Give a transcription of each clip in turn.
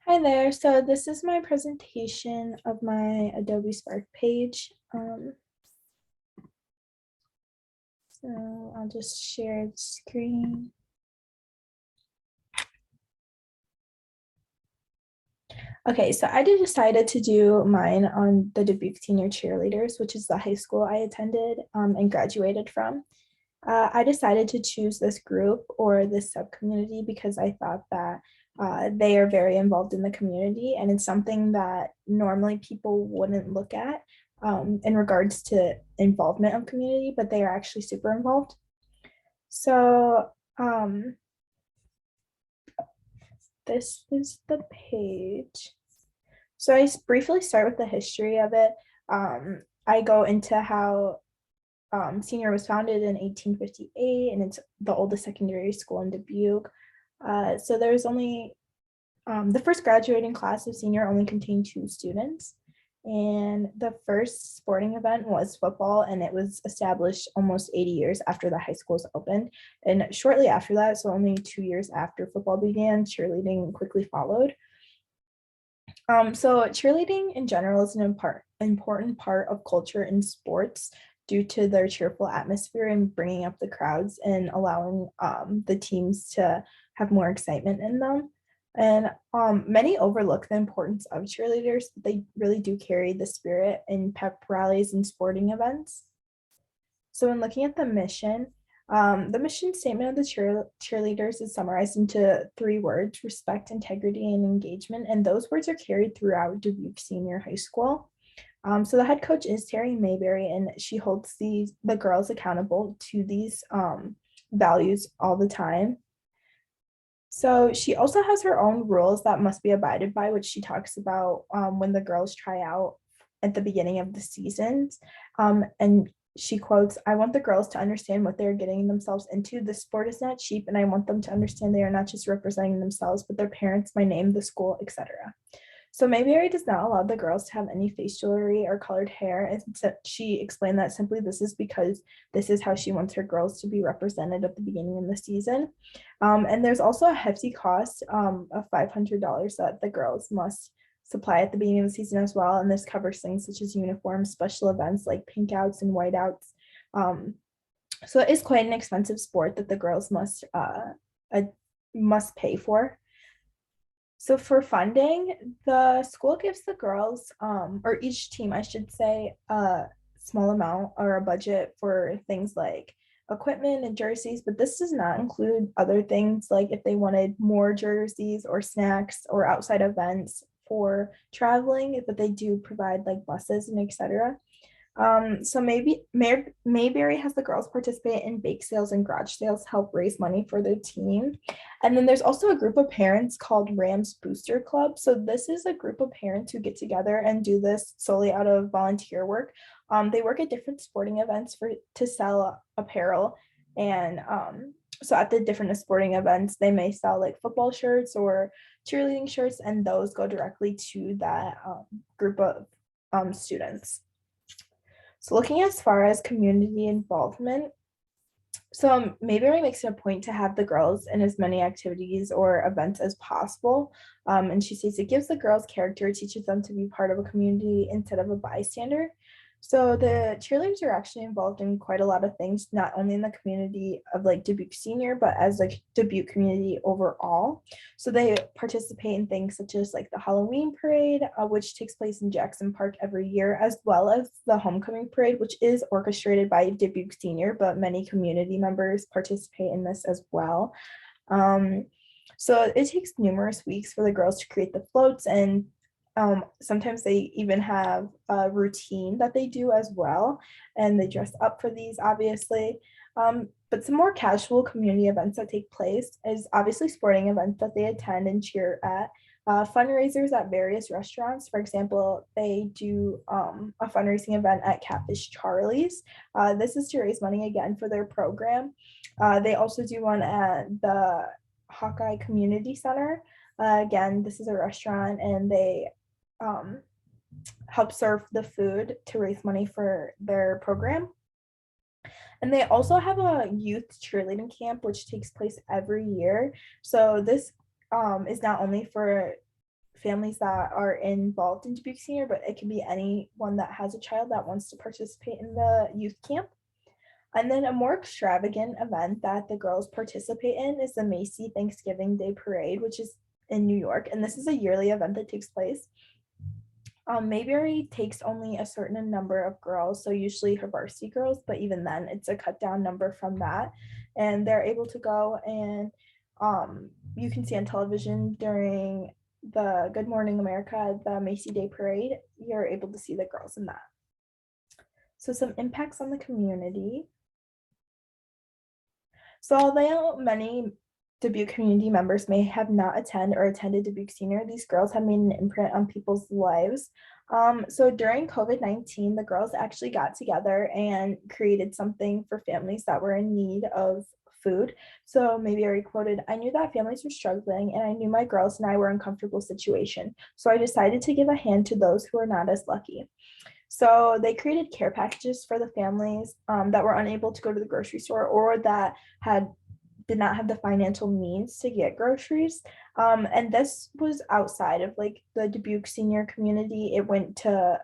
Hi there. So this is my presentation of my Adobe Spark page. So I'll just share the screen. Okay, so I decided to do mine on the Dubuque Senior Cheerleaders, which is the high school I attended and graduated from. I decided to choose this group or this sub-community because I thought that they are very involved in the community, and it's something that normally people wouldn't look at in regards to involvement of community, but they are actually super involved. So this is the page. So I briefly start with the history of it. I go into how Senior was founded in 1858, and it's the oldest secondary school in Dubuque. So there's only the first graduating class of Senior only contained 2 students. And the first sporting event was football, and it was established almost 80 years after the high schools opened. And shortly after that, so only 2 years after football began, cheerleading quickly followed. So cheerleading in general is an important part of culture in sports due to their cheerful atmosphere and bringing up the crowds and allowing the teams to have more excitement in them. And many overlook the importance of cheerleaders, but they really do carry the spirit in pep rallies and sporting events. So when looking at the mission statement of the cheerleaders is summarized into 3 words: respect, integrity, and engagement. And those words are carried throughout Dubuque Senior High School. So the head coach is Terry Mayberry, and she holds the girls accountable to these values all the time. So she also has her own rules that must be abided by, which she talks about when the girls try out at the beginning of the seasons. And she quotes, "I want the girls to understand what they're getting themselves into. The sport is not cheap, and I want them to understand they are not just representing themselves, but their parents, my name, the school, etc." So Mayberry does not allow the girls to have any face jewelry or colored hair. And she explained that simply this is because this is how she wants her girls to be represented at the beginning of the season. And there's also a hefty cost of $500 that the girls must supply at the beginning of the season as well. And this covers things such as uniforms, special events like pink outs and white outs. So it is quite an expensive sport that the girls must pay for. So for funding, the school gives the girls, or each team, I should say, a small amount or a budget for things like equipment and jerseys, but this does not include other things like if they wanted more jerseys or snacks or outside events for traveling, but they do provide like buses and etc. So maybe Mayberry has the girls participate in bake sales and garage sales, help raise money for their team. And then there's also a group of parents called Rams Booster Club. So this is a group of parents who get together and do this solely out of volunteer work. They work at different sporting events to sell apparel. And so at the different sporting events, they may sell like football shirts or cheerleading shirts, and those go directly to that group of students. So looking as far as community involvement, so Mayberry makes it a point to have the girls in as many activities or events as possible. And she says it gives the girls character, teaches them to be part of a community instead of a bystander. So the cheerleaders are actually involved in quite a lot of things, not only in the community of like Dubuque Senior, but as like Dubuque community overall. So they participate in things such as like the Halloween parade, which takes place in Jackson Park every year, as well as the homecoming parade, which is orchestrated by Dubuque Senior, but many community members participate in this as well. So it takes numerous weeks for the girls to create the floats, and sometimes they even have a routine that they do as well, and they dress up for these, obviously. But some more casual community events that take place is obviously sporting events that they attend and cheer at. Fundraisers at various restaurants. For example, they do a fundraising event at Catfish Charlie's. This is to raise money again for their program. They also do one at the Hawkeye Community Center. Again, this is a restaurant, and they help serve the food to raise money for their program. And they also have a youth cheerleading camp, which takes place every year. So this is not only for families that are involved in Dubuque Senior, but it can be anyone that has a child that wants to participate in the youth camp. And then a more extravagant event that the girls participate in is the Macy Thanksgiving Day Parade, which is in New York. And this is a yearly event that takes place. Mayberry takes only a certain number of girls, so usually her varsity girls, but even then it's a cut down number from that. And they're able to go, and you can see on television during the Good Morning America, the Macy Day Parade, you're able to see the girls in that. So some impacts on the community. So although many Dubuque community members may have not attended or attended Dubuque Senior, these girls have made an imprint on people's lives. So during COVID-19, the girls actually got together and created something for families that were in need of food. So maybe I quoted, "I knew that families were struggling, and I knew my girls and I were in a comfortable situation. So I decided to give a hand to those who are not as lucky." So they created care packages for the families that were unable to go to the grocery store or that did not have the financial means to get groceries. And this was outside of like the Dubuque senior community. It went to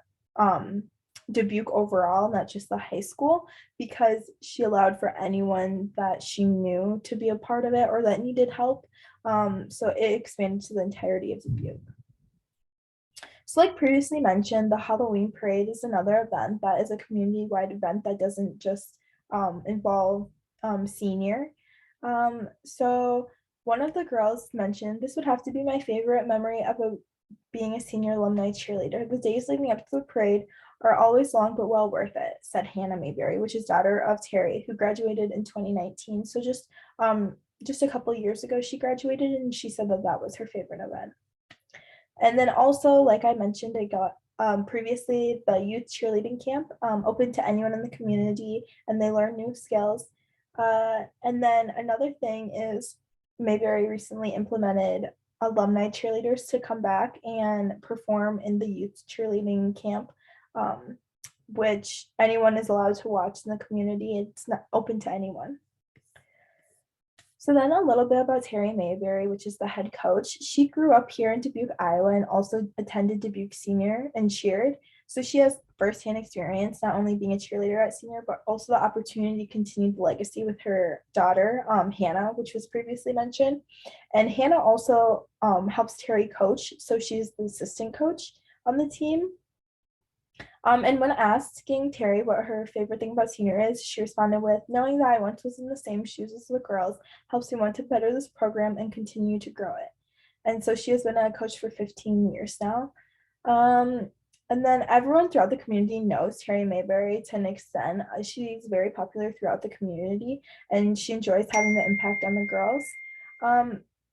Dubuque overall, not just the high school, because she allowed for anyone that she knew to be a part of it or that needed help. So it expanded to the entirety of Dubuque. So like previously mentioned, the Halloween parade is another event that is a community-wide event that doesn't just involve senior. So one of the girls mentioned, "This would have to be my favorite memory of being a senior alumni cheerleader. The days leading up to the parade are always long but well worth it," said Hannah Mayberry, which is daughter of Terry, who graduated in 2019. So just a couple years ago, she graduated, and she said that that was her favorite event. And then also, like I mentioned, I got previously the youth cheerleading camp open to anyone in the community, and they learn new skills. And then another thing is Mayberry recently implemented alumni cheerleaders to come back and perform in the youth cheerleading camp, which anyone is allowed to watch in the community. It's not open to anyone. So then a little bit about Terry Mayberry, which is the head coach. She grew up here in Dubuque, Iowa, and also attended Dubuque Senior and cheered. So she has firsthand experience, not only being a cheerleader at Senior, but also the opportunity to continue the legacy with her daughter, Hannah, which was previously mentioned. And Hannah also helps Terry coach. So she's the assistant coach on the team. And when asking Terry what her favorite thing about senior is, she responded with, "Knowing that I once was in the same shoes as the girls helps me want to better this program and continue to grow it." And so she has been a coach for 15 years now. And then everyone throughout the community knows Terry Mayberry to an extent. She's very popular throughout the community, and she enjoys having the impact on the girls.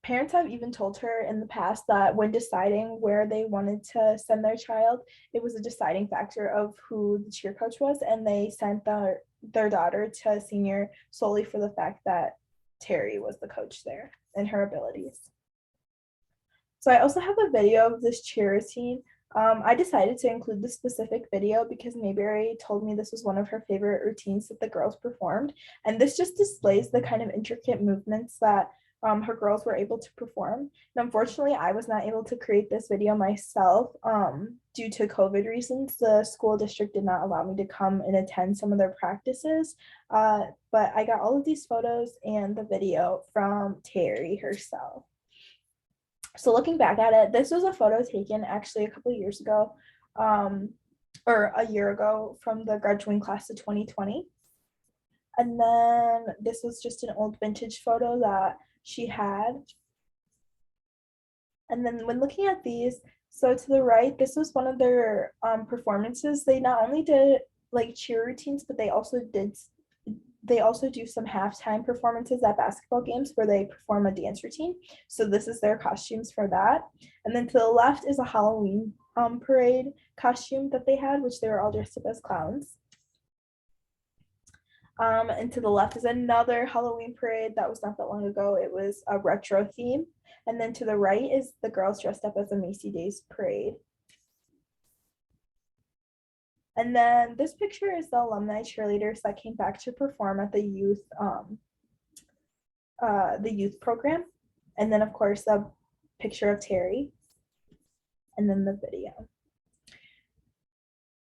Parents have even told her in the past that when deciding where they wanted to send their child, it was a deciding factor of who the cheer coach was, and they sent their daughter to senior solely for the fact that Terry was the coach there and her abilities. So I also have a video of this cheer routine. I decided to include this specific video because Mayberry told me this was one of her favorite routines that the girls performed. And this just displays the kind of intricate movements that her girls were able to perform. And unfortunately, I was not able to create this video myself due to COVID reasons. The school district did not allow me to come and attend some of their practices. But I got all of these photos and the video from Terry herself. So looking back at it, this was a photo taken actually a couple of years ago, or a year ago from the graduating class of 2020. And then this was just an old vintage photo that she had. And then when looking at these, so to the right, this was one of their performances. They not only did like cheer routines, but they also do some halftime performances at basketball games where they perform a dance routine. So this is their costumes for that. And then to the left is a Halloween parade costume that they had, which they were all dressed up as clowns. And to the left is another Halloween parade that was not that long ago. It was a retro theme. And then to the right is the girls dressed up as a Macy Days parade. And then this picture is the alumni cheerleaders that came back to perform at the youth program. And then of course a picture of Terry. and then the video.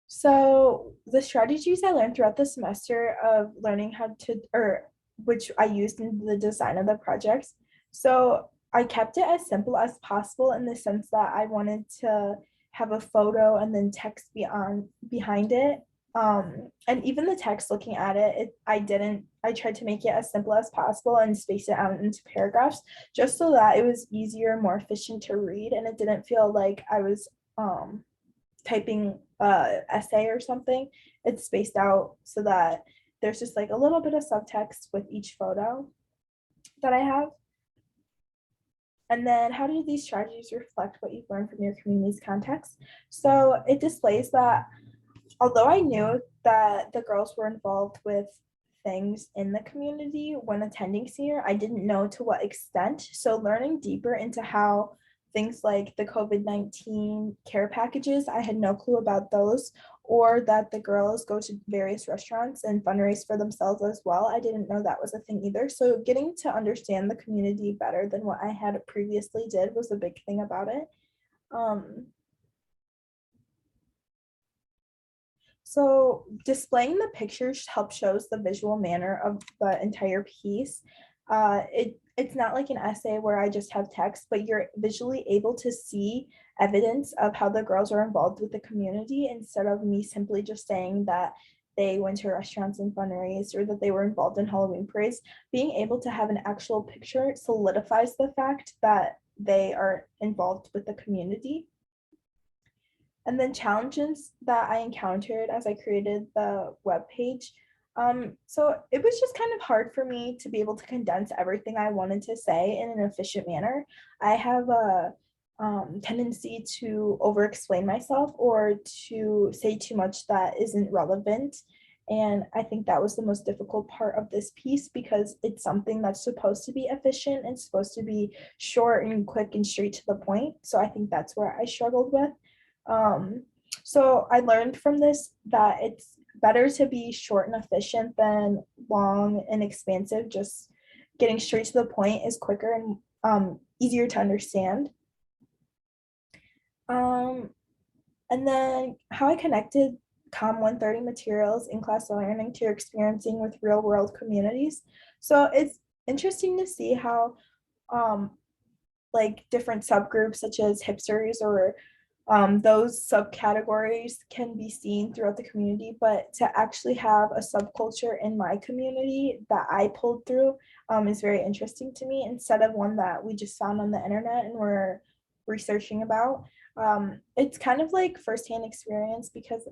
So the strategies I learned throughout the semester of learning how to, or which I used in the design of the projects. So I kept it as simple as possible in the sense that I wanted to have a photo and then text behind it. And even the text looking at I tried to make it as simple as possible and space it out into paragraphs just so that it was easier, more efficient to read, and it didn't feel like I was typing essay or something. It's spaced out so that there's just like a little bit of subtext with each photo that I have. And then how do these strategies reflect what you've learned from your community's context? So it displays that although I knew that the girls were involved with things in the community when attending senior, I didn't know to what extent. So learning deeper into how things like the COVID-19 care packages, I had no clue about those, or that the girls go to various restaurants and fundraise for themselves as well. I didn't know that was a thing either. So getting to understand the community better than what I had previously did was a big thing about it. Um, So displaying the pictures helps shows the visual manner of the entire piece. It's not like an essay where I just have text, but you're visually able to see evidence of how the girls are involved with the community instead of me simply just saying that they went to restaurants and fundraised or that they were involved in Halloween parades. Being able to have an actual picture solidifies the fact that they are involved with the community. And then challenges that I encountered as I created the web page. So it was just kind of hard for me to be able to condense everything I wanted to say in an efficient manner. I have a tendency to over explain myself or to say too much that isn't relevant. And I think that was the most difficult part of this piece because it's something that's supposed to be efficient and supposed to be short and quick and straight to the point. So I think that's where I struggled with. Um, so I learned from this that it's better to be short and efficient than long and expansive. Just getting straight to the point is quicker and easier to understand. Um, and then how I connected COM 130 materials in class learning to experiencing with real world communities. So it's interesting to see how um, like different subgroups such as hipsters or those subcategories can be seen throughout the community, but to actually have a subculture in my community that I pulled through is very interesting to me instead of one that we just found on the internet and we're researching about. It's kind of like firsthand experience because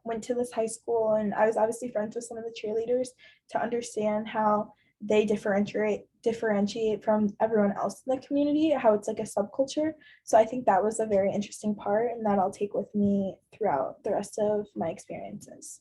went to this high school and I was obviously friends with some of the cheerleaders to understand how they differentiate from everyone else in the community, how it's like a subculture. So I think that was a very interesting part and that I'll take with me throughout the rest of my experiences.